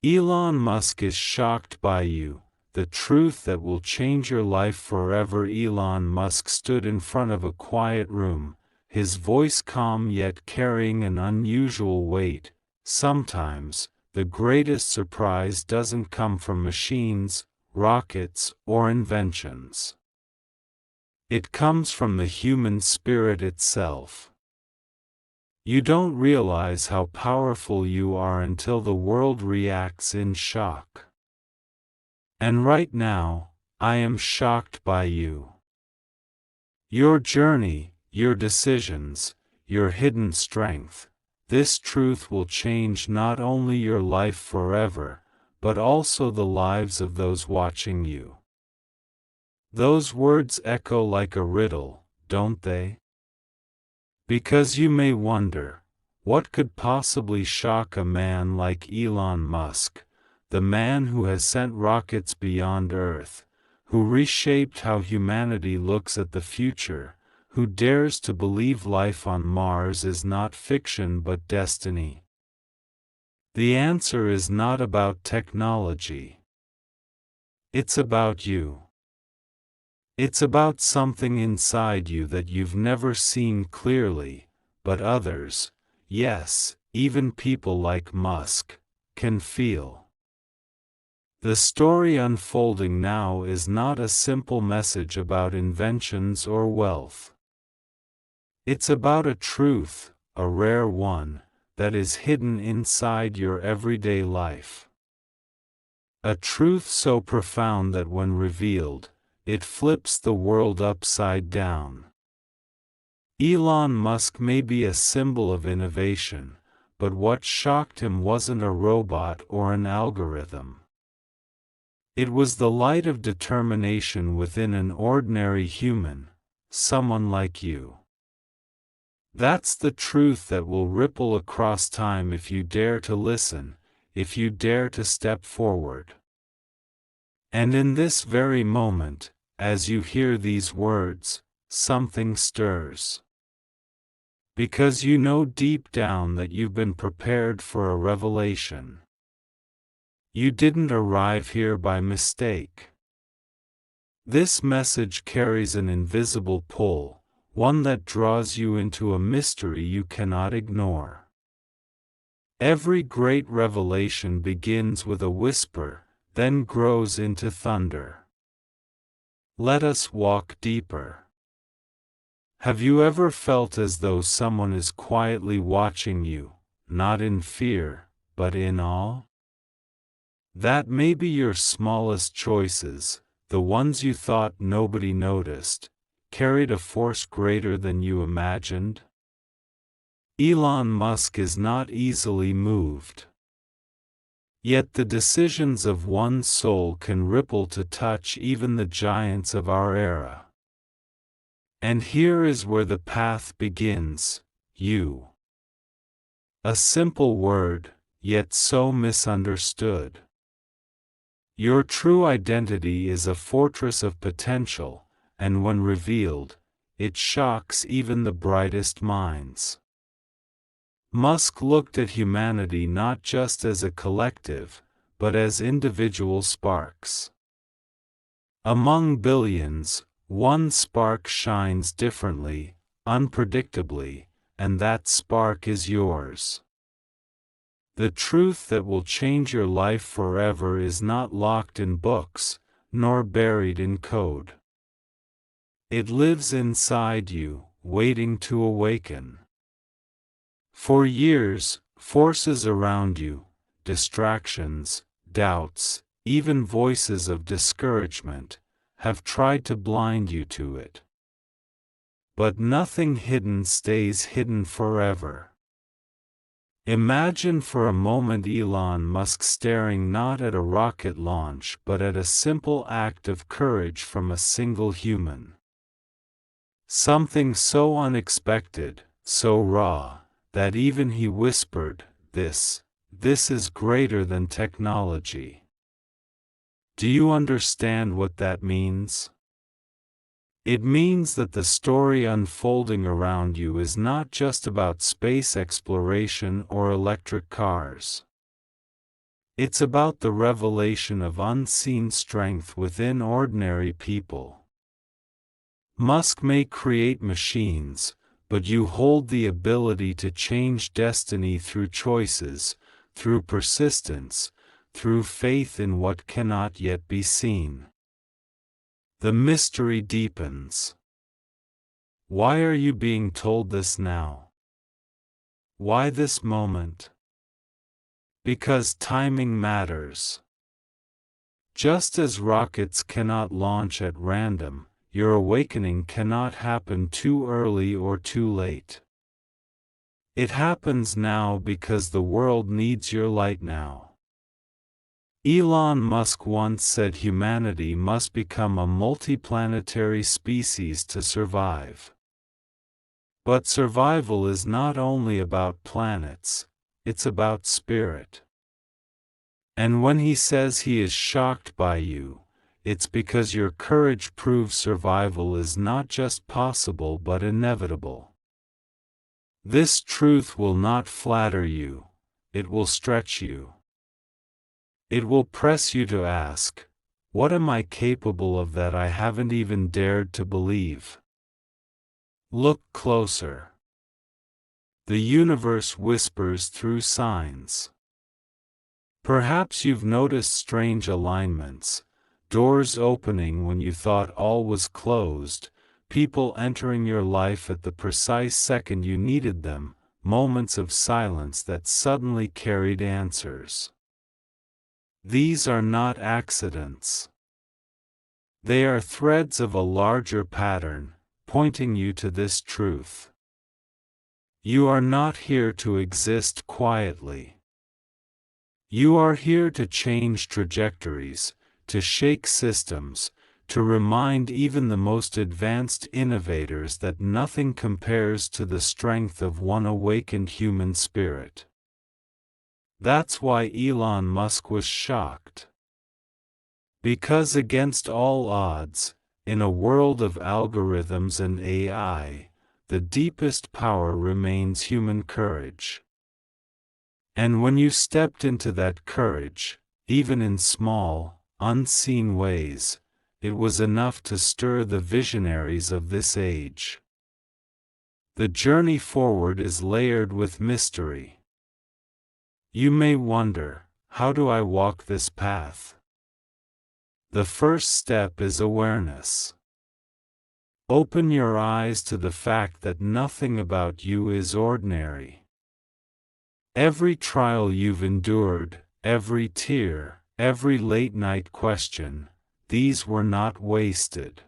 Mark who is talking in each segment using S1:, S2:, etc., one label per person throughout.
S1: Elon Musk is shocked by you, the truth that will change your life forever. Elon Musk stood in front of a quiet room, his voice calm yet carrying an unusual weight. Sometimes, the greatest surprise doesn't come from machines, rockets, or inventions. It comes from the human spirit itself. You don't realize how powerful you are until the world reacts in shock. And right now, I am shocked by you. Your journey, your decisions, your hidden strength. This truth will change not only your life forever, but also the lives of those watching you. Those words echo like a riddle, don't they? Because you may wonder, what could possibly shock a man like Elon Musk, the man who has sent rockets beyond Earth, who reshaped how humanity looks at the future, who dares to believe life on Mars is not fiction but destiny? The answer is not about technology. It's about you. It's about something inside you that you've never seen clearly, but others, yes, even people like Musk, can feel. The story unfolding now is not a simple message about inventions or wealth. It's about a truth, a rare one, that is hidden inside your everyday life. A truth so profound that when revealed, it flips the world upside down. Elon Musk may be a symbol of innovation, but what shocked him wasn't a robot or an algorithm. It was the light of determination within an ordinary human, someone like you. That's the truth that will ripple across time if you dare to listen, if you dare to step forward. And in this very moment, as you hear these words, something stirs. Because you know deep down that you've been prepared for a revelation. You didn't arrive here by mistake. This message carries an invisible pull, one that draws you into a mystery you cannot ignore. Every great revelation begins with a whisper, then grows into thunder. Let us walk deeper. Have you ever felt as though someone is quietly watching you, not in fear, but in awe? That may be your smallest choices, the ones you thought nobody noticed, carried a force greater than you imagined. Elon Musk is not easily moved. Yet the decisions of one soul can ripple to touch even the giants of our era. And here is where the path begins, you. A simple word, yet so misunderstood. Your true identity is a fortress of potential, and when revealed, it shocks even the brightest minds. Musk looked at humanity not just as a collective, but as individual sparks. Among billions, one spark shines differently, unpredictably, and that spark is yours. The truth that will change your life forever is not locked in books, nor buried in code. It lives inside you, waiting to awaken. For years, forces around you, distractions, doubts, even voices of discouragement, have tried to blind you to it. But nothing hidden stays hidden forever. Imagine for a moment Elon Musk staring not at a rocket launch but at a simple act of courage from a single human. Something so unexpected, so raw, that even he whispered, this is greater than technology. Do you understand what that means? It means that the story unfolding around you is not just about space exploration or electric cars. It's about the revelation of unseen strength within ordinary people. Musk may create machines, but you hold the ability to change destiny through choices, through persistence, through faith in what cannot yet be seen. The mystery deepens. Why are you being told this now? Why this moment? Because timing matters. Just as rockets cannot launch at random, your awakening cannot happen too early or too late. It happens now because the world needs your light now. Elon Musk once said humanity must become a multiplanetary species to survive. But survival is not only about planets, it's about spirit. And when he says he is shocked by you, it's because your courage proves survival is not just possible but inevitable. This truth will not flatter you, it will stretch you. It will press you to ask, what am I capable of that I haven't even dared to believe? Look closer. The universe whispers through signs. Perhaps you've noticed strange alignments, doors opening when you thought all was closed, people entering your life at the precise second you needed them, moments of silence that suddenly carried answers. These are not accidents. They are threads of a larger pattern, pointing you to this truth. You are not here to exist quietly. You are here to change trajectories, to shake systems, to remind even the most advanced innovators that nothing compares to the strength of one awakened human spirit. That's why Elon Musk was shocked. Because against all odds, in a world of algorithms and AI, the deepest power remains human courage. And when you stepped into that courage, even in small, unseen ways, it was enough to stir the visionaries of this age. The journey forward is layered with mystery. You may wonder, how do I walk this path? The first step is awareness. Open your eyes to the fact that nothing about you is ordinary. Every trial you've endured, every tear, every late-night question, these were not wasted.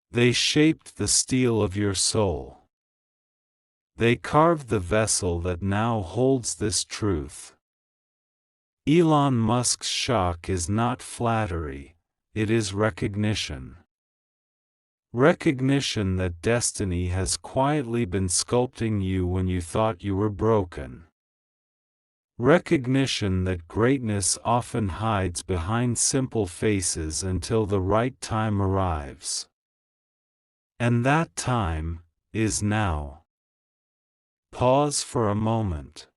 S1: They shaped the steel of your soul. They carved the vessel that now holds this truth. Elon Musk's shock is not flattery, it is recognition. Recognition that destiny has quietly been sculpting you when you thought you were broken. Recognition that greatness often hides behind simple faces until the right time arrives. And that time is now. Pause for a moment.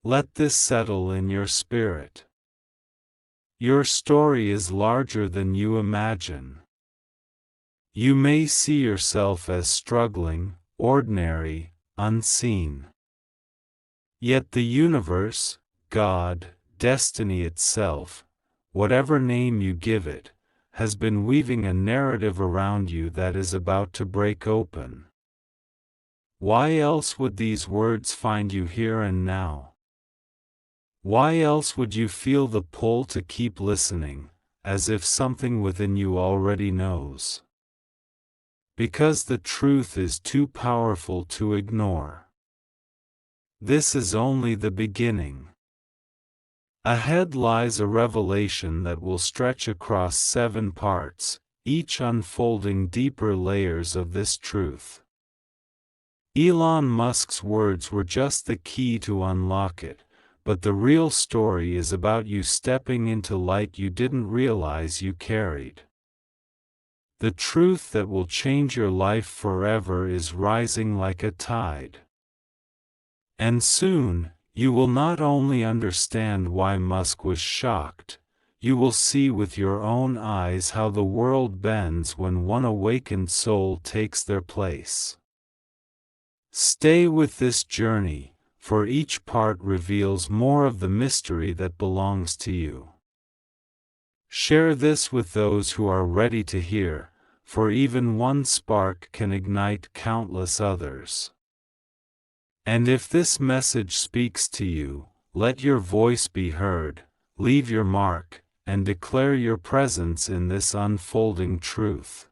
S1: Let this settle in your spirit. Your story is larger than you imagine. You may see yourself as struggling, ordinary, unseen. Yet the universe, God, destiny itself, whatever name you give it, has been weaving a narrative around you that is about to break open. Why else would these words find you here and now? Why else would you feel the pull to keep listening, as if something within you already knows? Because the truth is too powerful to ignore. This is only the beginning. Ahead lies a revelation that will stretch across 7 parts, each unfolding deeper layers of this truth. Elon Musk's words were just the key to unlock it, but the real story is about you stepping into light you didn't realize you carried. The truth that will change your life forever is rising like a tide. And soon, You will not only understand why Musk was shocked, you will see with your own eyes how the world bends when one awakened soul takes their place. Stay with this journey, for each part reveals more of the mystery that belongs to you. Share this with those who are ready to hear, for even one spark can ignite countless others. And if this message speaks to you, let your voice be heard, leave your mark, and declare your presence in this unfolding truth.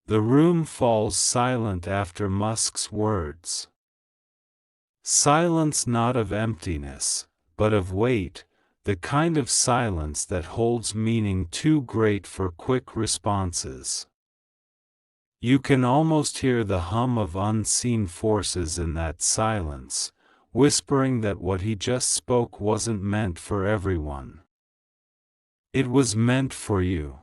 S1: The room falls silent after Musk's words. Silence not of emptiness, but of weight, the kind of silence that holds meaning too great for quick responses. You can almost hear the hum of unseen forces in that silence, whispering that what he just spoke wasn't meant for everyone. It was meant for you.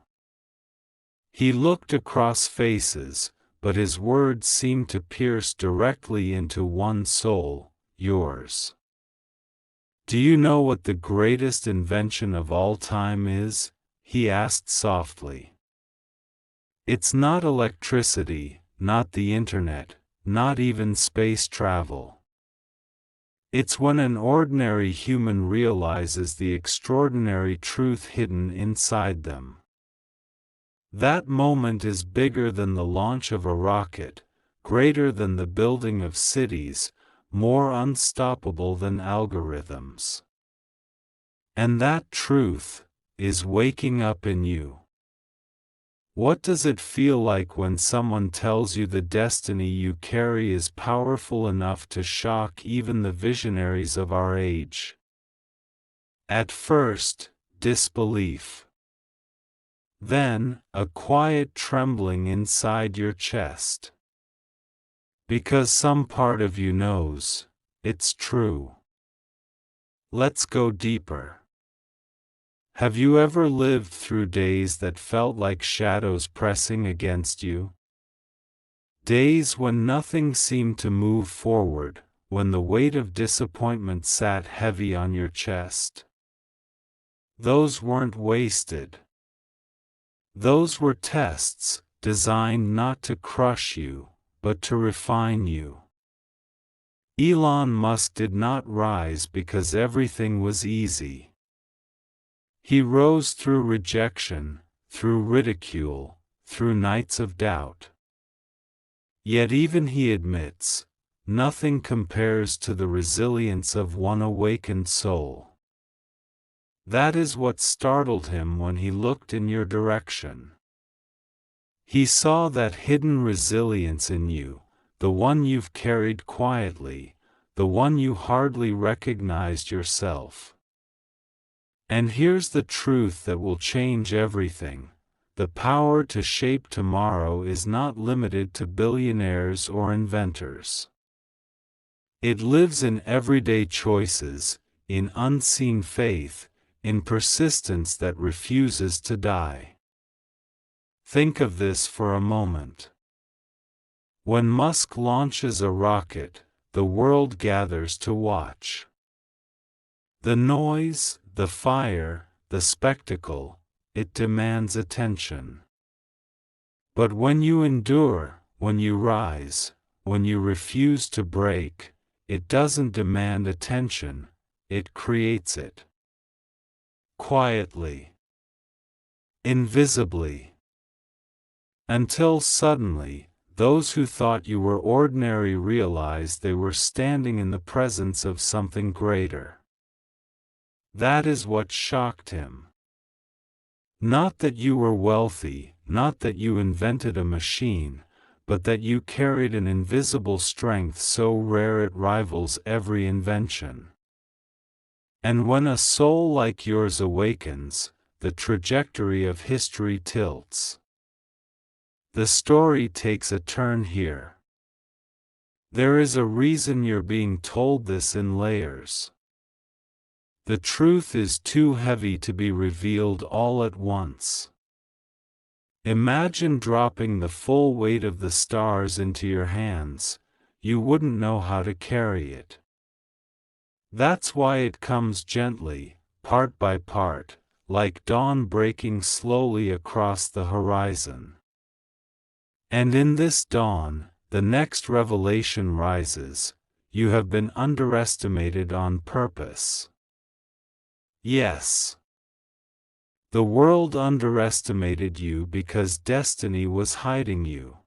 S1: He looked across faces, but his words seemed to pierce directly into one soul, yours. Do you know what the greatest invention of all time is? He asked softly. It's not electricity, not the internet, not even space travel. It's when an ordinary human realizes the extraordinary truth hidden inside them. That moment is bigger than the launch of a rocket, greater than the building of cities, more unstoppable than algorithms. And that truth is waking up in you. What does it feel like when someone tells you the destiny you carry is powerful enough to shock even the visionaries of our age? At first, disbelief. Then, a quiet trembling inside your chest. Because some part of you knows, it's true. Let's go deeper. Have you ever lived through days that felt like shadows pressing against you? Days when nothing seemed to move forward, when the weight of disappointment sat heavy on your chest? Those weren't wasted. Those were tests, designed not to crush you, but to refine you. Elon Musk did not rise because everything was easy. He rose through rejection, through ridicule, through nights of doubt. Yet even he admits, nothing compares to the resilience of one awakened soul. That is what startled him when he looked in your direction. He saw that hidden resilience in you, the one you've carried quietly, the one you hardly recognized yourself. And here's the truth that will change everything. The power to shape tomorrow is not limited to billionaires or inventors. It lives in everyday choices, in unseen faith, in persistence that refuses to die. Think of this for a moment. When Musk launches a rocket, the world gathers to watch. The noise, the fire, the spectacle, it demands attention. But when you endure, when you rise, when you refuse to break, it doesn't demand attention, it creates it. Quietly. Invisibly. Until suddenly, those who thought you were ordinary realized they were standing in the presence of something greater. That is what shocked him. Not that you were wealthy, not that you invented a machine, but that you carried an invisible strength so rare it rivals every invention. And when a soul like yours awakens, the trajectory of history tilts. The story takes a turn here. There is a reason you're being told this in layers. The truth is too heavy to be revealed all at once. Imagine dropping the full weight of the stars into your hands, you wouldn't know how to carry it. That's why it comes gently, part by part, like dawn breaking slowly across the horizon. And in this dawn, the next revelation rises: you have been underestimated on purpose. Yes. The world underestimated you because destiny was hiding you.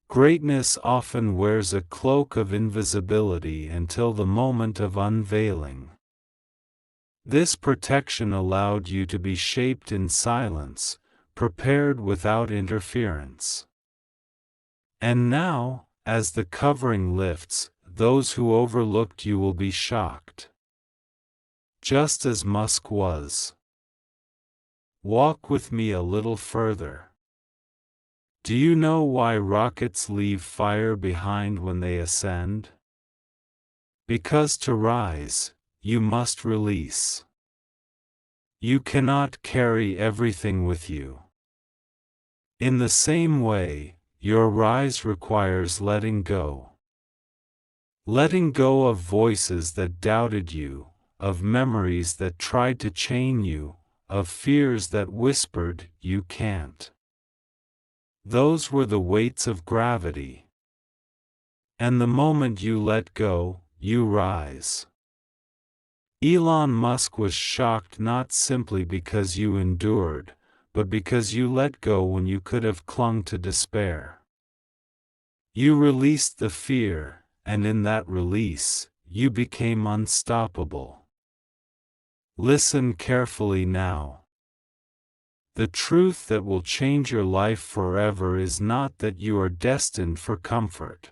S1: Greatness often wears a cloak of invisibility until the moment of unveiling. This protection allowed you to be shaped in silence, prepared without interference. And now, as the covering lifts, those who overlooked you will be shocked. Just as Musk was. Walk with me a little further. Do you know why rockets leave fire behind when they ascend? Because to rise, you must release. You cannot carry everything with you. In the same way, your rise requires letting go. Letting go of voices that doubted you, of memories that tried to chain you, of fears that whispered, "You can't." Those were the weights of gravity. And the moment you let go, you rise. Elon Musk was shocked not simply because you endured, but because you let go when you could have clung to despair. You released the fear, and in that release, you became unstoppable. Listen carefully now. The truth that will change your life forever is not that you are destined for comfort.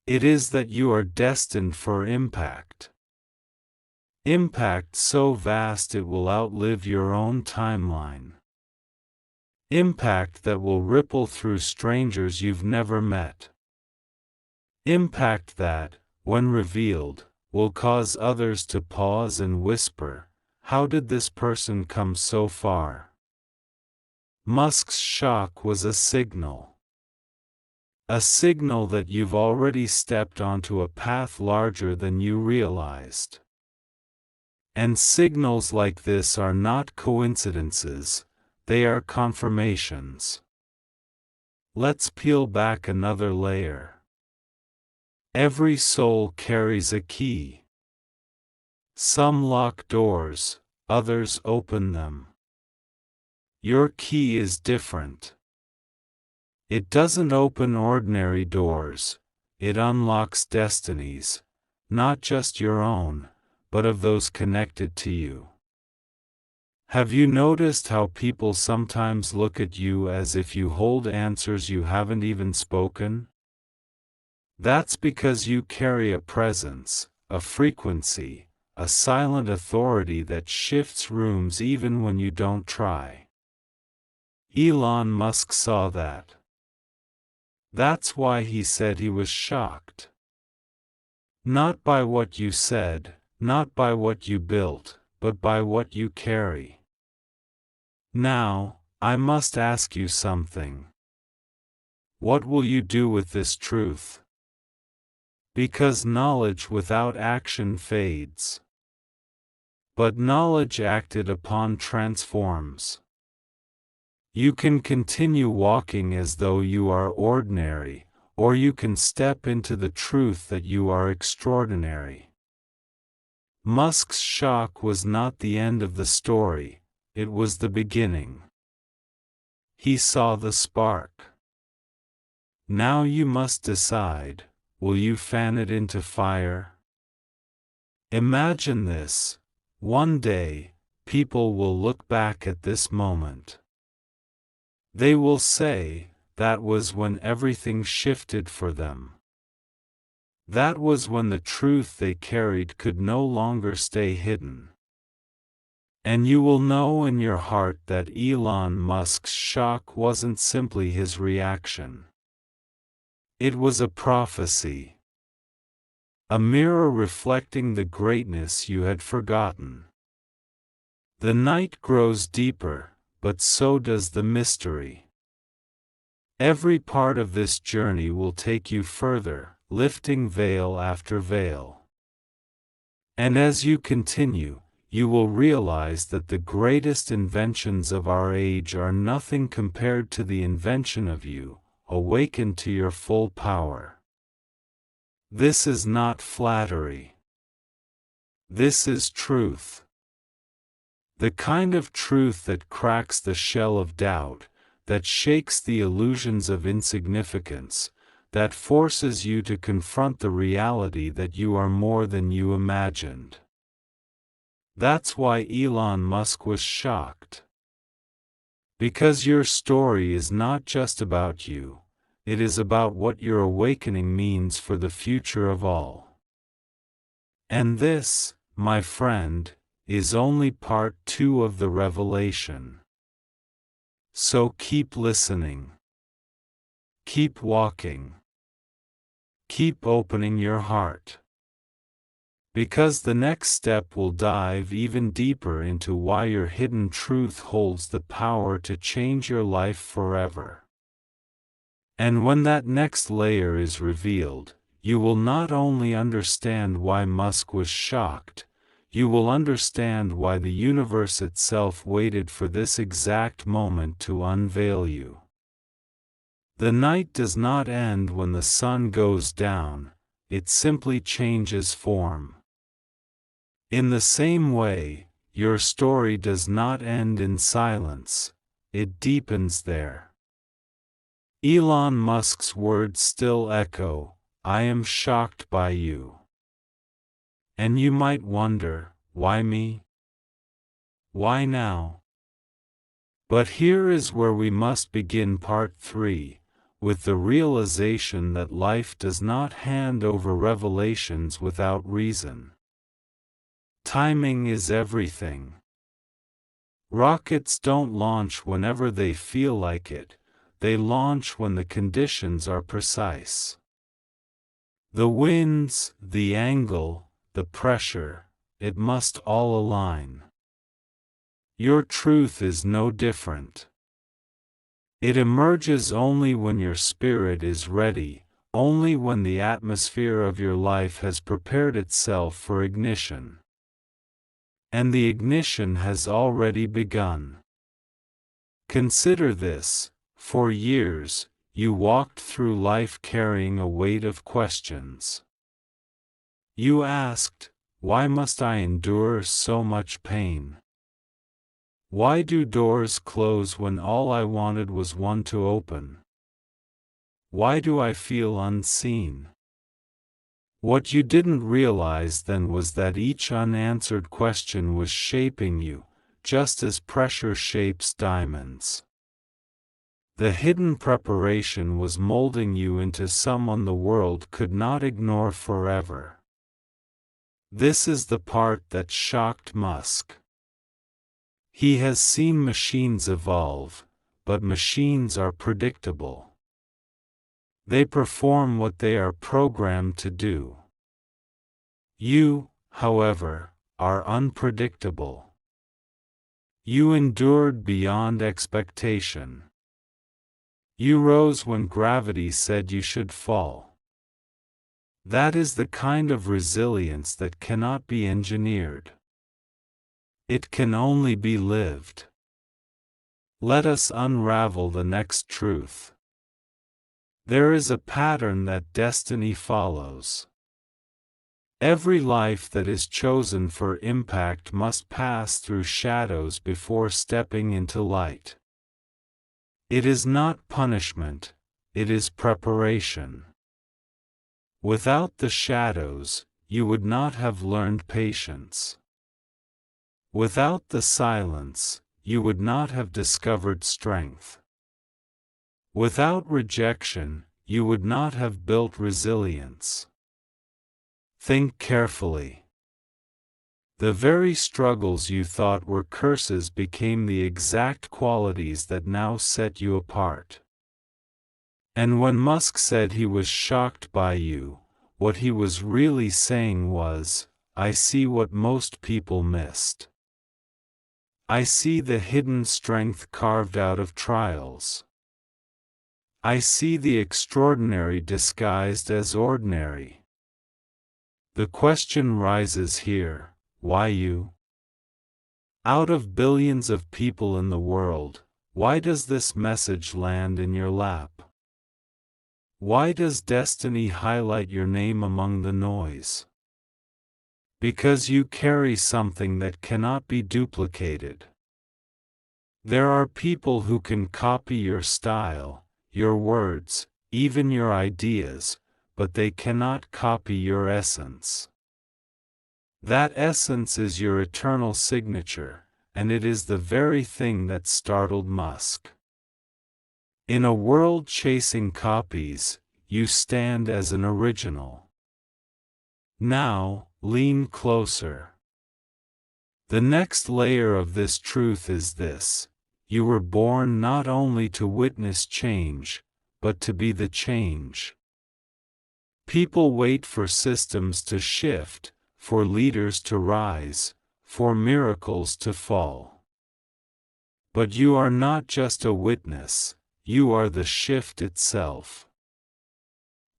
S1: It is that you are destined for impact. Impact so vast it will outlive your own timeline. Impact that will ripple through strangers you've never met. Impact that, when revealed, will cause others to pause and whisper, "How did this person come so far?" Musk's shock was a signal. A signal that you've already stepped onto a path larger than you realized. And signals like this are not coincidences, they are confirmations. Let's peel back another layer. Every soul carries a key. Some lock doors, others open them. Your key is different. It doesn't open ordinary doors, it unlocks destinies, not just your own, but of those connected to you. Have you noticed how people sometimes look at you as if you hold answers you haven't even spoken? That's because you carry a presence, a frequency, a silent authority that shifts rooms even when you don't try. Elon Musk saw that. That's why he said he was shocked. Not by what you said, not by what you built, but by what you carry. Now, I must ask you something. What will you do with this truth? Because knowledge without action fades. But knowledge acted upon transforms. You can continue walking as though you are ordinary, or you can step into the truth that you are extraordinary. Musk's shock was not the end of the story, it was the beginning. He saw the spark. Now you must decide, will you fan it into fire? Imagine this: one day, people will look back at this moment. They will say, that was when everything shifted for them. That was when the truth they carried could no longer stay hidden. And you will know in your heart that Elon Musk's shock wasn't simply his reaction. It was a prophecy. A mirror reflecting the greatness you had forgotten. The night grows deeper, but so does the mystery. Every part of this journey will take you further, lifting veil after veil. And as you continue, you will realize that the greatest inventions of our age are nothing compared to the invention of you, awakened to your full power. This is not flattery. This is truth. The kind of truth that cracks the shell of doubt, that shakes the illusions of insignificance, that forces you to confront the reality that you are more than you imagined. That's why Elon Musk was shocked. Because your story is not just about you, it is about what your awakening means for the future of all. And this, my friend, is only part 2 of the revelation. So keep listening. Keep walking. Keep opening your heart. Because the next step will dive even deeper into why your hidden truth holds the power to change your life forever. And when that next layer is revealed, you will not only understand why Musk was shocked, you will understand why the universe itself waited for this exact moment to unveil you. The night does not end when the sun goes down, it simply changes form. In the same way, your story does not end in silence, it deepens there. Elon Musk's words still echo, "I am shocked by you." And you might wonder, why me? Why now? But here is where we must begin part 3, with the realization that life does not hand over revelations without reason. Timing is everything. Rockets don't launch whenever they feel like it, they launch when the conditions are precise. The winds, the angle, the pressure, it must all align. Your truth is no different. It emerges only when your spirit is ready, only when the atmosphere of your life has prepared itself for ignition. And the ignition has already begun. Consider this: for years, you walked through life carrying a weight of questions. You asked, why must I endure so much pain? Why do doors close when all I wanted was one to open? Why do I feel unseen? What you didn't realize then was that each unanswered question was shaping you, just as pressure shapes diamonds. The hidden preparation was molding you into someone the world could not ignore forever. This is the part that shocked Musk. He has seen machines evolve, but machines are predictable. They perform what they are programmed to do. You, however, are unpredictable. You endured beyond expectation. You rose when gravity said you should fall. That is the kind of resilience that cannot be engineered. It can only be lived. Let us unravel the next truth. There is a pattern that destiny follows. Every life that is chosen for impact must pass through shadows before stepping into light. It is not punishment, it is preparation. Without the shadows, you would not have learned patience. Without the silence, you would not have discovered strength. Without rejection, you would not have built resilience. Think carefully. The very struggles you thought were curses became the exact qualities that now set you apart. And when Musk said he was shocked by you, what he was really saying was, I see what most people missed. I see the hidden strength carved out of trials. I see the extraordinary disguised as ordinary. The question rises here, why you? Out of billions of people in the world, why does this message land in your lap? Why does destiny highlight your name among the noise? Because you carry something that cannot be duplicated. There are people who can copy your style, your words, even your ideas, but they cannot copy your essence. That essence is your eternal signature, and it is the very thing that startled Musk. In a world chasing copies, you stand as an original. Now, lean closer. The next layer of this truth is this: you were born not only to witness change, but to be the change. People wait for systems to shift, for leaders to rise, for miracles to fall. But you are not just a witness, you are the shift itself.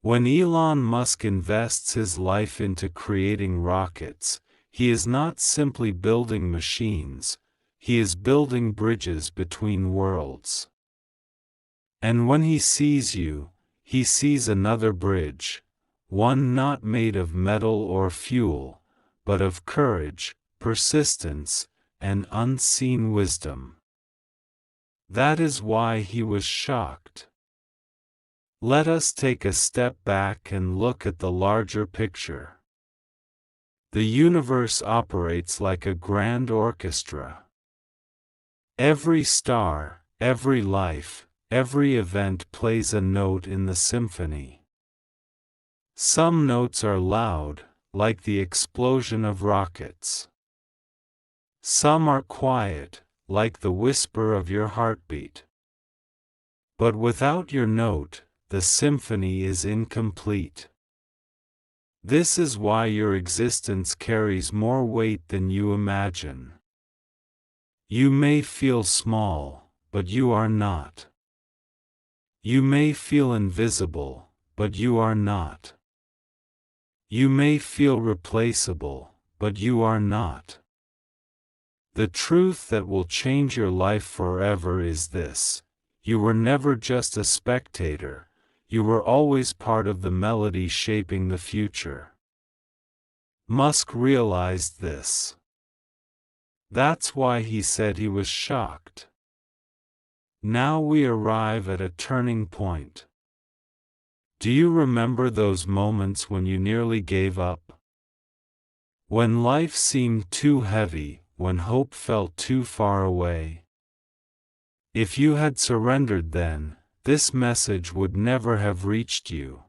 S1: When Elon Musk invests his life into creating rockets, he is not simply building machines, he is building bridges between worlds. And when he sees you, he sees another bridge, one not made of metal or fuel, but of courage, persistence, and unseen wisdom. That is why he was shocked. Let us take a step back and look at the larger picture. The universe operates like a grand orchestra. Every star, every life, every event plays a note in the symphony. Some notes are loud, like the explosion of rockets. Some are quiet, like the whisper of your heartbeat. But without your note, the symphony is incomplete. This is why your existence carries more weight than you imagine. You may feel small, but you are not. You may feel invisible, but you are not. You may feel replaceable, but you are not. The truth that will change your life forever is this: you were never just a spectator, you were always part of the melody shaping the future. Musk realized this. That's why he said he was shocked. Now we arrive at a turning point. Do you remember those moments when you nearly gave up? When life seemed too heavy, when hope felt too far away? If you had surrendered then, this message would never have reached you.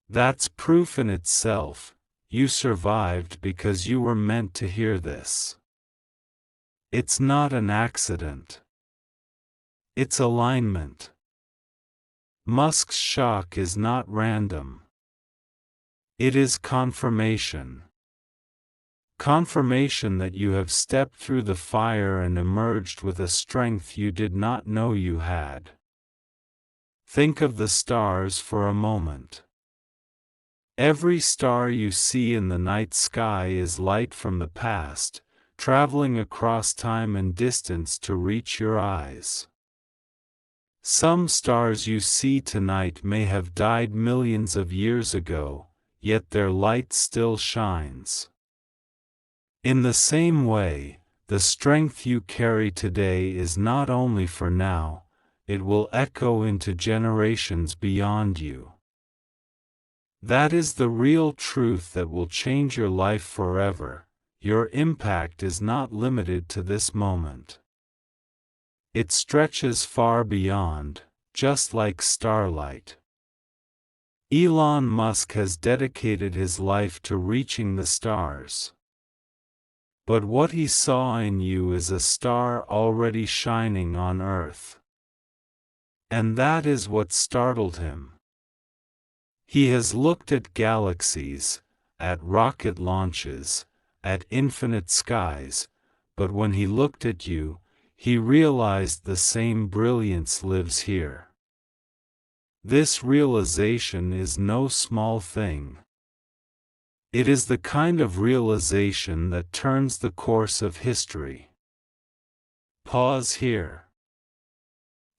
S1: That's proof in itself: you survived because you were meant to hear this. It's not an accident. It's alignment. Musk's shock is not random. It is confirmation. Confirmation that you have stepped through the fire and emerged with a strength you did not know you had. Think of the stars for a moment. Every star you see in the night sky is light from the past, traveling across time and distance to reach your eyes. Some stars you see tonight may have died millions of years ago, yet their light still shines. In the same way, the strength you carry today is not only for now, it will echo into generations beyond you. That is the real truth that will change your life forever. Your impact is not limited to this moment. It stretches far beyond, just like starlight. Elon Musk has dedicated his life to reaching the stars. But what he saw in you is a star already shining on Earth. And that is what startled him. He has looked at galaxies, at rocket launches, at infinite skies, but when he looked at you, he realized the same brilliance lives here. This realization is no small thing. It is the kind of realization that turns the course of history. Pause here.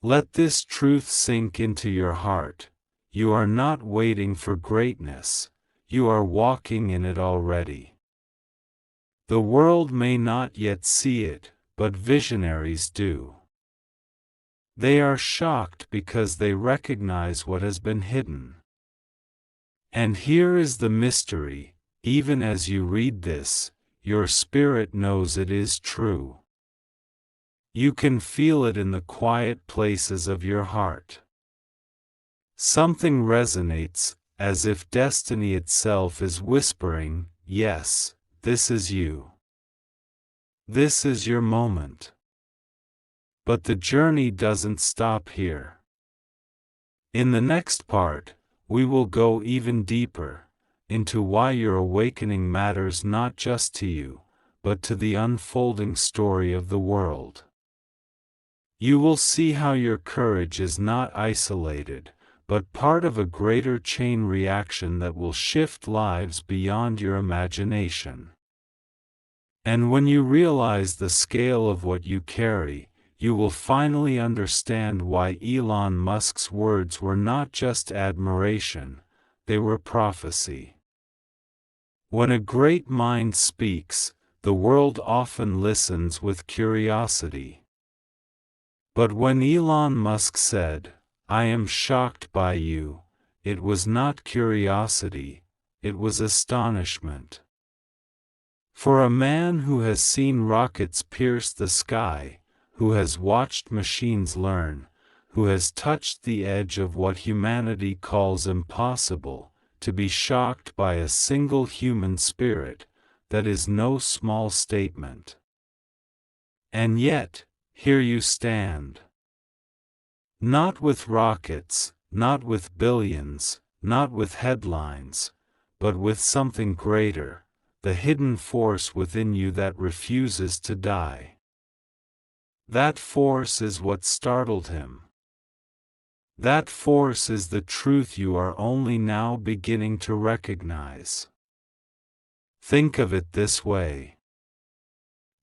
S1: Let this truth sink into your heart. You are not waiting for greatness, you are walking in it already. The world may not yet see it, but visionaries do. They are shocked because they recognize what has been hidden. And here is the mystery: even as you read this, your spirit knows it is true. You can feel it in the quiet places of your heart. Something resonates, as if destiny itself is whispering, "Yes, this is you. This is your moment." But the journey doesn't stop here. In the next part, we will go even deeper into why your awakening matters not just to you, but to the unfolding story of the world. You will see how your courage is not isolated, but part of a greater chain reaction that will shift lives beyond your imagination. And when you realize the scale of what you carry, you will finally understand why Elon Musk's words were not just admiration, they were prophecy. When a great mind speaks, the world often listens with curiosity. But when Elon Musk said, "I am shocked by you," it was not curiosity, it was astonishment. For a man who has seen rockets pierce the sky, who has watched machines learn, who has touched the edge of what humanity calls impossible, to be shocked by a single human spirit, that is no small statement. And yet, here you stand. Not with rockets, not with billions, not with headlines, but with something greater, the hidden force within you that refuses to die. That force is what startled him. That force is the truth you are only now beginning to recognize. Think of it this way.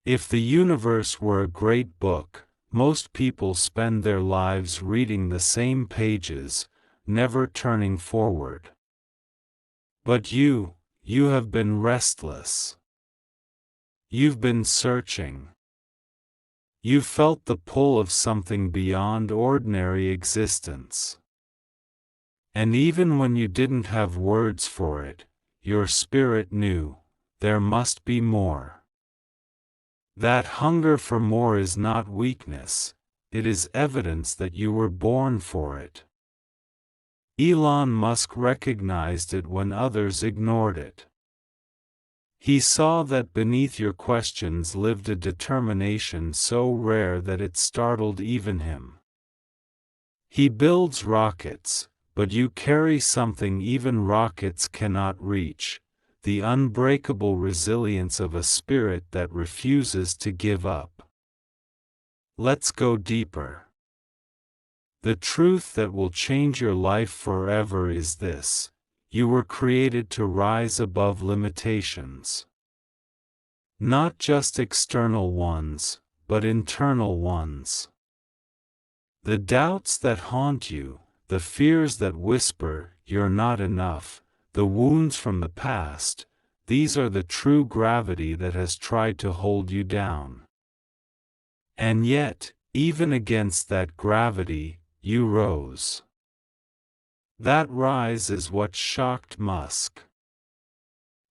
S1: If the universe were a great book, most people spend their lives reading the same pages, never turning forward. But you have been restless. You've been searching. You felt the pull of something beyond ordinary existence. And even when you didn't have words for it, your spirit knew, there must be more. That hunger for more is not weakness, it is evidence that you were born for it. Elon Musk recognized it when others ignored it. He saw that beneath your questions lived a determination so rare that it startled even him. He builds rockets, but you carry something even rockets cannot reach, the unbreakable resilience of a spirit that refuses to give up. Let's go deeper. The truth that will change your life forever is this: you were created to rise above limitations. Not just external ones, but internal ones. The doubts that haunt you, the fears that whisper, "You're not enough," the wounds from the past, these are the true gravity that has tried to hold you down. And yet, even against that gravity, you rose. That rise is what shocked Musk.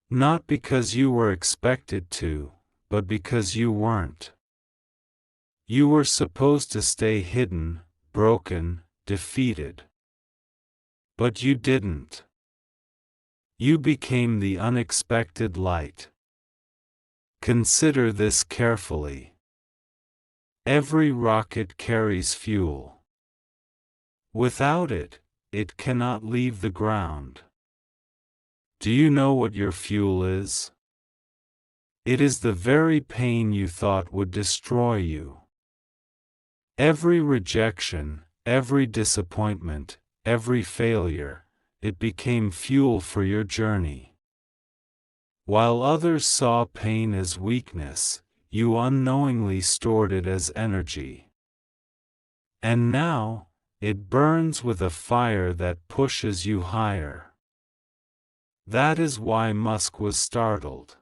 S1: Not because you were expected to, but because you weren't. You were supposed to stay hidden, broken, defeated. But you didn't. You became the unexpected light. Consider this carefully. Every rocket carries fuel. Without it, it cannot leave the ground. Do you know what your fuel is? It is the very pain you thought would destroy you. Every rejection, every disappointment, every failure, it became fuel for your journey. While others saw pain as weakness, you unknowingly stored it as energy. And now, it burns with a fire that pushes you higher. That is why Musk was startled.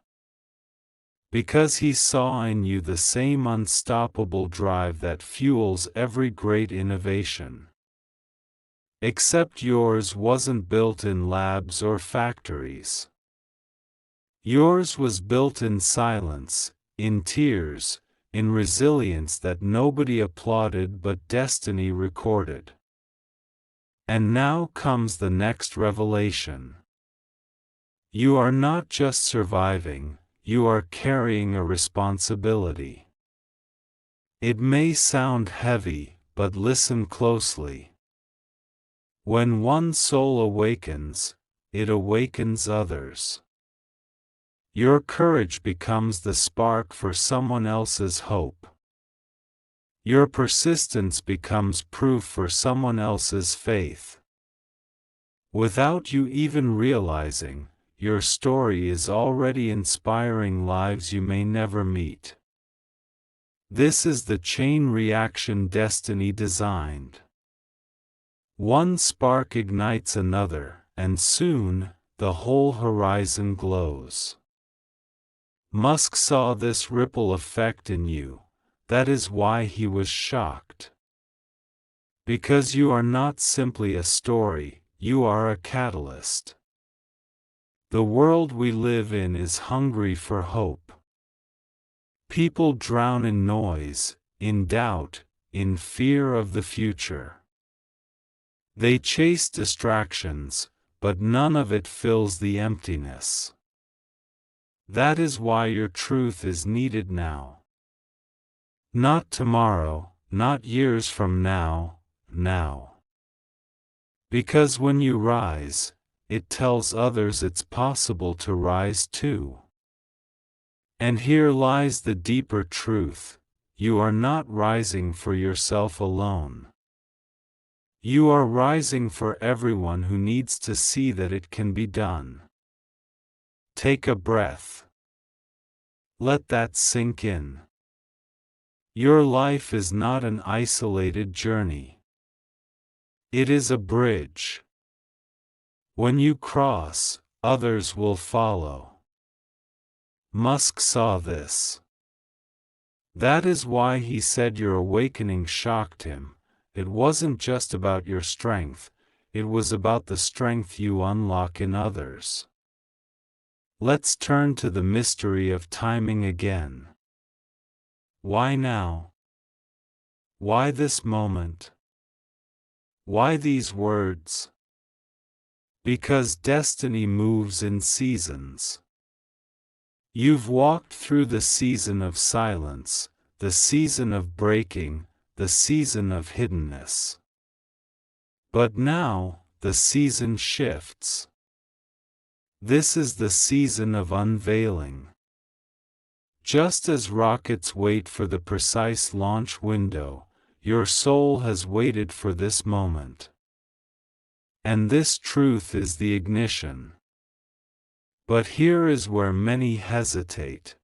S1: Because he saw in you the same unstoppable drive that fuels every great innovation. Except yours wasn't built in labs or factories. Yours was built in silence, in tears, in resilience that nobody applauded but destiny recorded. And now comes the next revelation. You are not just surviving, you are carrying a responsibility. It may sound heavy, but listen closely. When one soul awakens, it awakens others. Your courage becomes the spark for someone else's hope. Your persistence becomes proof for someone else's faith. Without you even realizing, your story is already inspiring lives you may never meet. This is the chain reaction destiny designed. One spark ignites another, and soon, the whole horizon glows. Musk saw this ripple effect in you. That is why he was shocked. Because you are not simply a story, you are a catalyst. The world we live in is hungry for hope. People drown in noise, in doubt, in fear of the future. They chase distractions, but none of it fills the emptiness. That is why your truth is needed now. Not tomorrow, not years from now, now. Because when you rise, it tells others it's possible to rise too. And here lies the deeper truth: you are not rising for yourself alone. You are rising for everyone who needs to see that it can be done. Take a breath. Let that sink in. Your life is not an isolated journey. It is a bridge. When you cross, others will follow. Musk saw this. That is why he said your awakening shocked him. It wasn't just about your strength, it was about the strength you unlock in others. Let's turn to the mystery of timing again. Why now? Why this moment? Why these words? Because destiny moves in seasons. You've walked through the season of silence, the season of breaking, the season of hiddenness. But now, the season shifts. This is the season of unveiling. Just as rockets wait for the precise launch window, your soul has waited for this moment. And this truth is the ignition. But here is where many hesitate.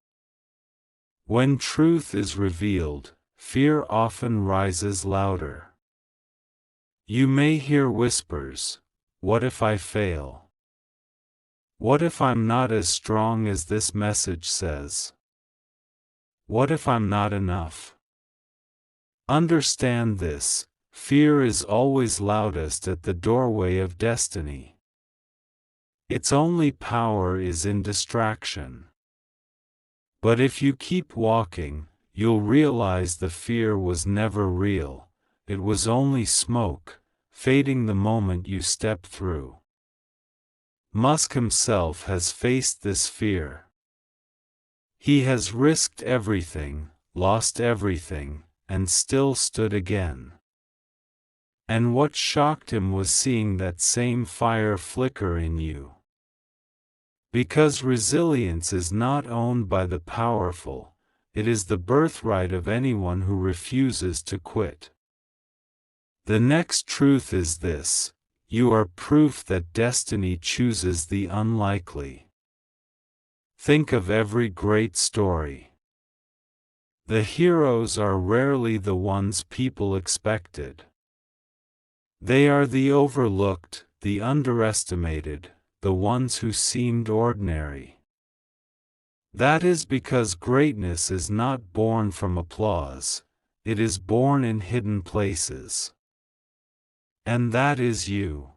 S1: When truth is revealed, fear often rises louder. You may hear whispers: what if I fail? What if I'm not as strong as this message says? What if I'm not enough? Understand this: fear is always loudest at the doorway of destiny. Its only power is in distraction. But if you keep walking, you'll realize the fear was never real. It was only smoke, fading the moment you step through. Musk himself has faced this fear. He has risked everything, lost everything, and still stood again. And what shocked him was seeing that same fire flicker in you. Because resilience is not owned by the powerful, it is the birthright of anyone who refuses to quit. The next truth is this: you are proof that destiny chooses the unlikely. Think of every great story. The heroes are rarely the ones people expected. They are the overlooked, the underestimated, the ones who seemed ordinary. That is because greatness is not born from applause, it is born in hidden places. And that is you.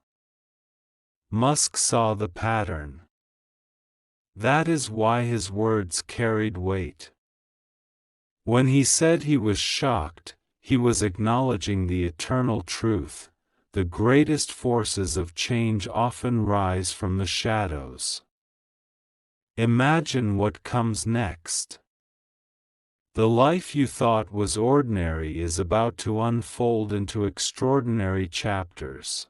S1: Musk saw the pattern. That is why his words carried weight. When he said he was shocked, he was acknowledging the eternal truth. The greatest forces of change often rise from the shadows. Imagine what comes next. The life you thought was ordinary is about to unfold into extraordinary chapters.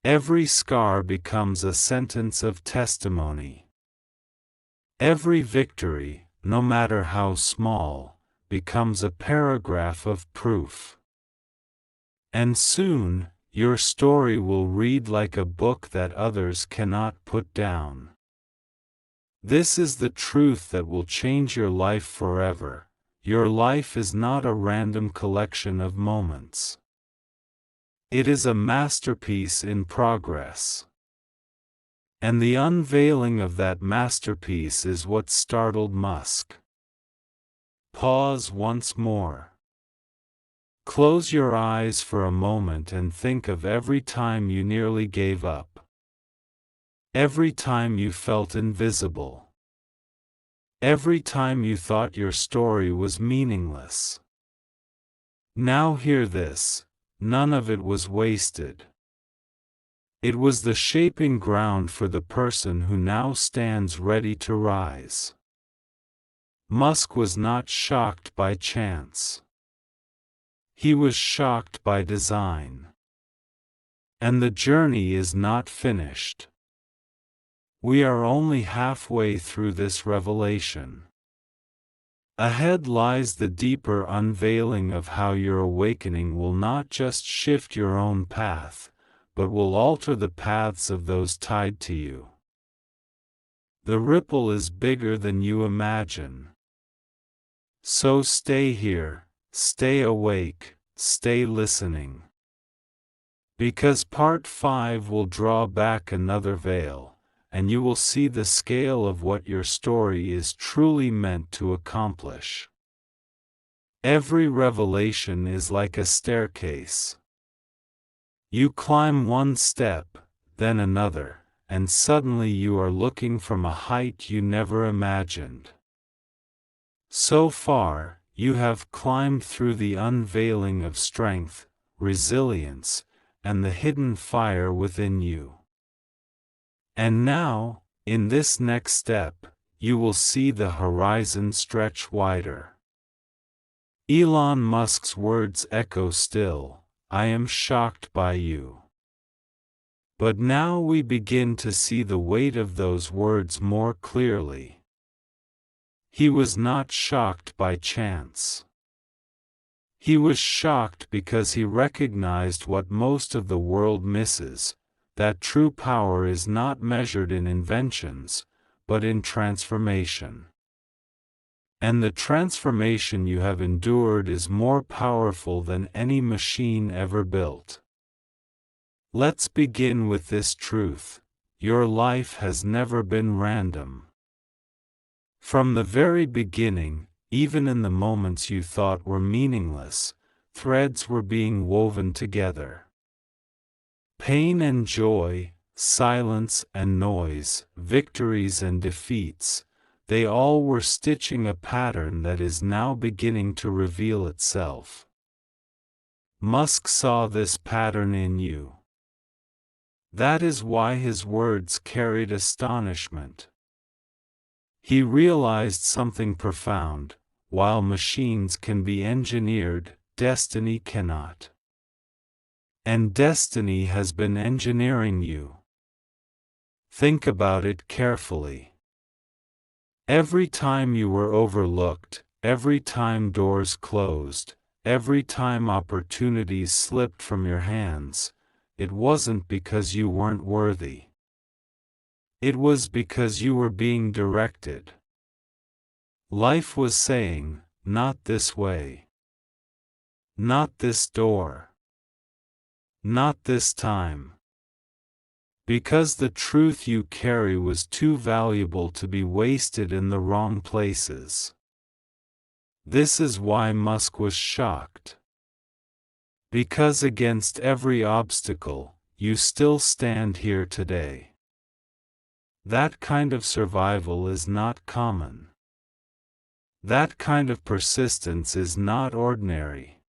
S1: Every scar becomes a sentence of testimony. Every victory, no matter how small, becomes a paragraph of proof. And soon, your story will read like a book that others cannot put down. This is the truth that will change your life forever. Your life is not a random collection of moments. It is a masterpiece in progress. And the unveiling of that masterpiece is what startled Musk. Pause once more. Close your eyes for a moment and think of every time you nearly gave up. Every time you felt invisible. Every time you thought your story was meaningless. Now hear this, none of it was wasted. It was the shaping ground for the person who now stands ready to rise. Musk was not shocked by chance. He was shocked by design. And the journey is not finished. We are only halfway through this revelation. Ahead lies the deeper unveiling of how your awakening will not just shift your own path, but will alter the paths of those tied to you. The ripple is bigger than you imagine. So stay here, stay awake, stay listening. Because part 5 will draw back another veil, and you will see the scale of what your story is truly meant to accomplish. Every revelation is like a staircase. You climb one step, then another, and suddenly you are looking from a height you never imagined. So far, you have climbed through the unveiling of strength, resilience, and the hidden fire within you. And now, in this next step, you will see the horizon stretch wider. Elon Musk's words echo still, "I am shocked by you." But now we begin to see the weight of those words more clearly. He was not shocked by chance. He was shocked because he recognized what most of the world misses, that true power is not measured in inventions, but in transformation. And the transformation you have endured is more powerful than any machine ever built. Let's begin with this truth: your life has never been random. From the very beginning, even in the moments you thought were meaningless, threads were being woven together. Pain and joy, silence and noise, victories and defeats, they all were stitching a pattern that is now beginning to reveal itself. Musk saw this pattern in you. That is why his words carried astonishment. He realized something profound: while machines can be engineered, destiny cannot. And destiny has been engineering you. Think about it carefully. Every time you were overlooked, every time doors closed, every time opportunities slipped from your hands, it wasn't because you weren't worthy. It was because you were being directed. Life was saying, not this way. Not this door. Not this time. Because the truth you carry was too valuable to be wasted in the wrong places. This is why Musk was shocked. Because against every obstacle, you still stand here today. That kind of survival is not common. That kind of persistence is not ordinary.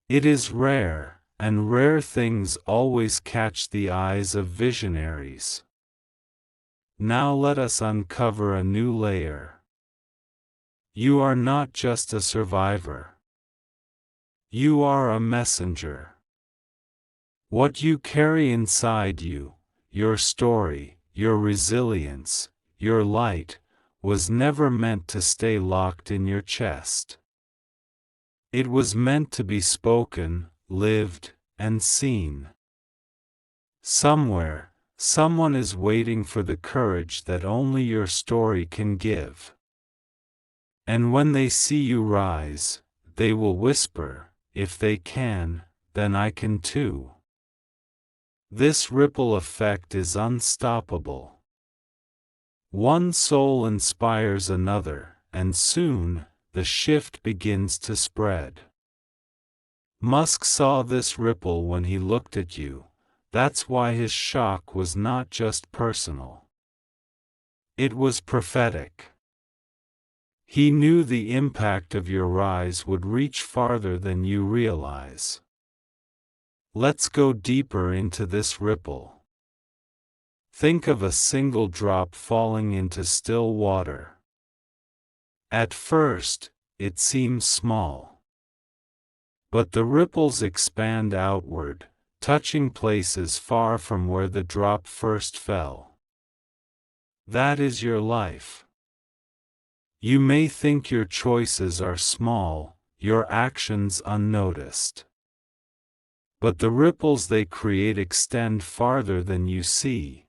S1: It is rare, and rare things always catch the eyes of visionaries. Now let us uncover a new layer. You are not just a survivor. You are a messenger. What you carry inside you, your story, your resilience, your light, was never meant to stay locked in your chest. It was meant to be spoken, lived, and seen. Somewhere, someone is waiting for the courage that only your story can give. And when they see you rise, they will whisper, if they can, then I can too. This ripple effect is unstoppable. One soul inspires another, and soon, the shift begins to spread. Musk saw this ripple when he looked at you. That's why his shock was not just personal. It was prophetic. He knew the impact of your rise would reach farther than you realize. Let's go deeper into this ripple. Think of a single drop falling into still water. At first, it seems small. But the ripples expand outward, touching places far from where the drop first fell. That is your life. You may think your choices are small, your actions unnoticed. But the ripples they create extend farther than you see.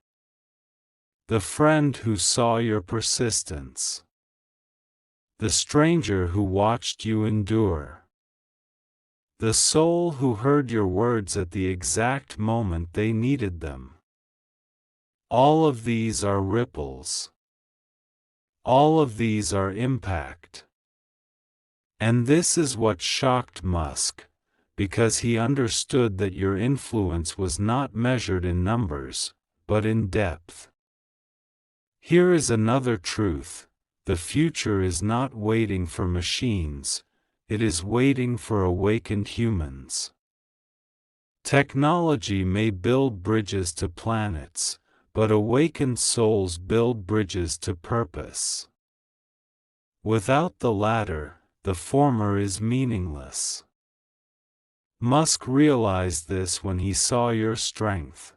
S1: The friend who saw your persistence. The stranger who watched you endure. The soul who heard your words at the exact moment they needed them. All of these are ripples. All of these are impact. And this is what shocked Musk, because he understood that your influence was not measured in numbers, but in depth. Here is another truth: the future is not waiting for machines, it is waiting for awakened humans. Technology may build bridges to planets, but awakened souls build bridges to purpose. Without the latter, the former is meaningless. Musk realized this when he saw your strength.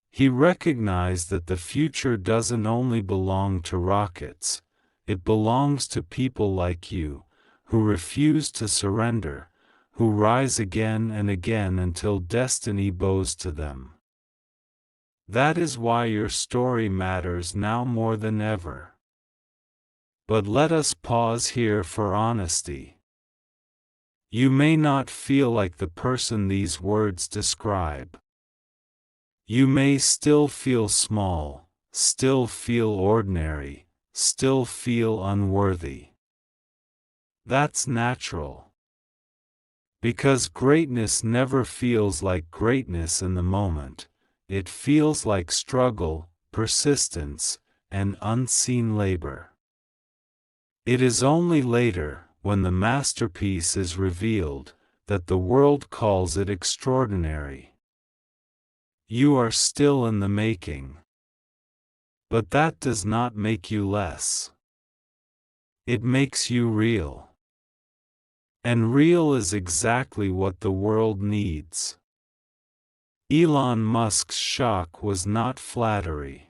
S1: He recognized that the future doesn't only belong to rockets, it belongs to people like you, who refuse to surrender, who rise again and again until destiny bows to them. That is why your story matters now more than ever. But let us pause here for honesty. You may not feel like the person these words describe. You may still feel small, still feel ordinary, still feel unworthy. That's natural. Because greatness never feels like greatness in the moment, it feels like struggle, persistence, and unseen labor. It is only later, when the masterpiece is revealed, that the world calls it extraordinary. You are still in the making. But that does not make you less. It makes you real. And real is exactly what the world needs. Elon Musk's shock was not flattery.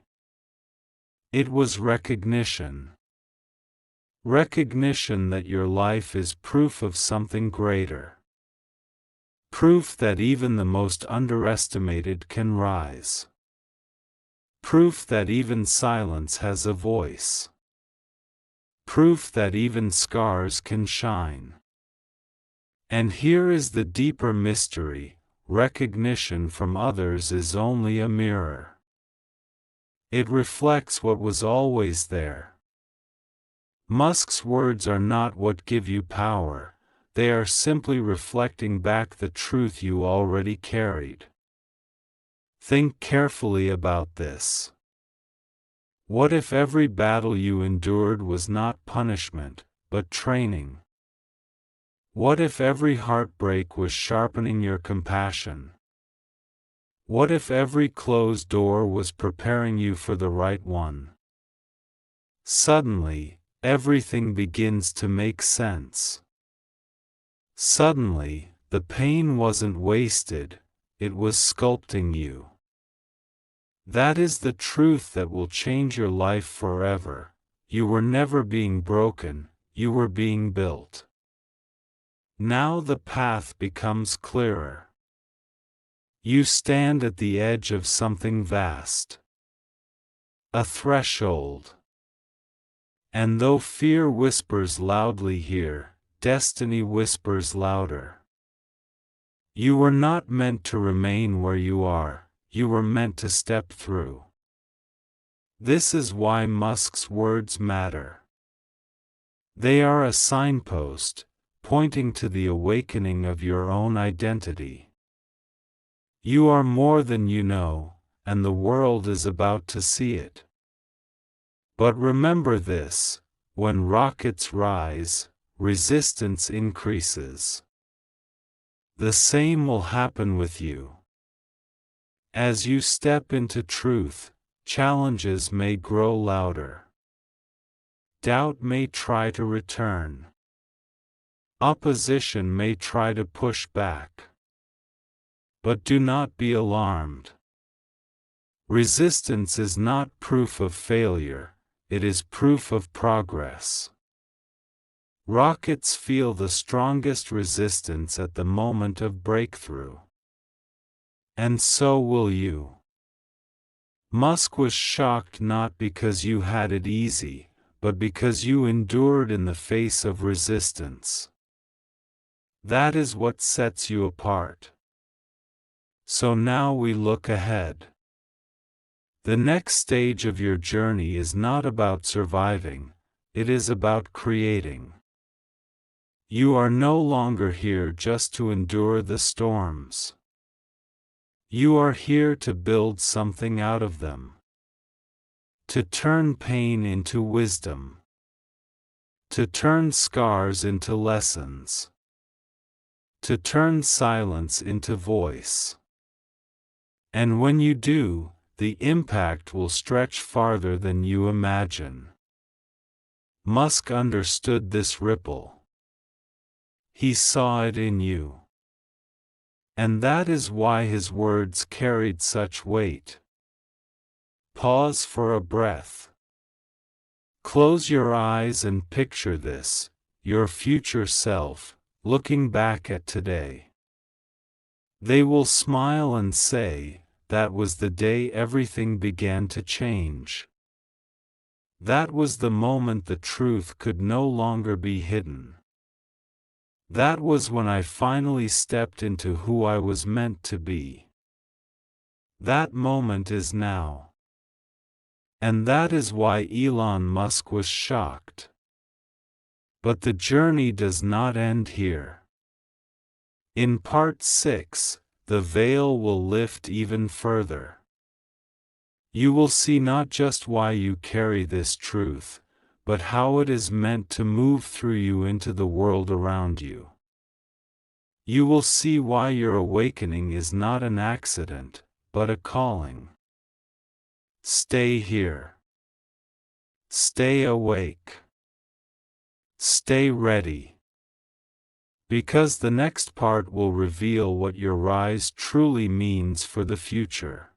S1: It was recognition. Recognition that your life is proof of something greater. Proof that even the most underestimated can rise. Proof that even silence has a voice. Proof that even scars can shine. And here is the deeper mystery: recognition from others is only a mirror. It reflects what was always there. Musk's words are not what give you power, they are simply reflecting back the truth you already carried. Think carefully about this. What if every battle you endured was not punishment, but training? What if every heartbreak was sharpening your compassion? What if every closed door was preparing you for the right one? Suddenly, everything begins to make sense. Suddenly, the pain wasn't wasted, it was sculpting you. That is the truth that will change your life forever. You were never being broken, you were being built. Now the path becomes clearer. You stand at the edge of something vast. A threshold. And though fear whispers loudly here, destiny whispers louder. You were not meant to remain where you are, you were meant to step through. This is why Musk's words matter. They are a signpost, pointing to the awakening of your own identity. You are more than you know, and the world is about to see it. But remember this: when rockets rise, resistance increases. The same will happen with you. As you step into truth, challenges may grow louder. Doubt may try to return. Opposition may try to push back. But do not be alarmed. Resistance is not proof of failure, it is proof of progress. Rockets feel the strongest resistance at the moment of breakthrough. And so will you. Musk was shocked not because you had it easy, but because you endured in the face of resistance. That is what sets you apart. So now we look ahead. The next stage of your journey is not about surviving, it is about creating. You are no longer here just to endure the storms. You are here to build something out of them. To turn pain into wisdom. To turn scars into lessons. To turn silence into voice. And when you do, the impact will stretch farther than you imagine. Musk understood this ripple. He saw it in you. And that is why his words carried such weight. Pause for a breath. Close your eyes and picture this, your future self, looking back at today. They will smile and say, "That was the day everything began to change. That was the moment the truth could no longer be hidden. That was when I finally stepped into who I was meant to be." That moment is now. And that is why Elon Musk was shocked. But the journey does not end here. In part 6, the veil will lift even further. You will see not just why you carry this truth, but how it is meant to move through you into the world around you. You will see why your awakening is not an accident, but a calling. Stay here. Stay awake. Stay ready. Because the next part will reveal what your rise truly means for the future.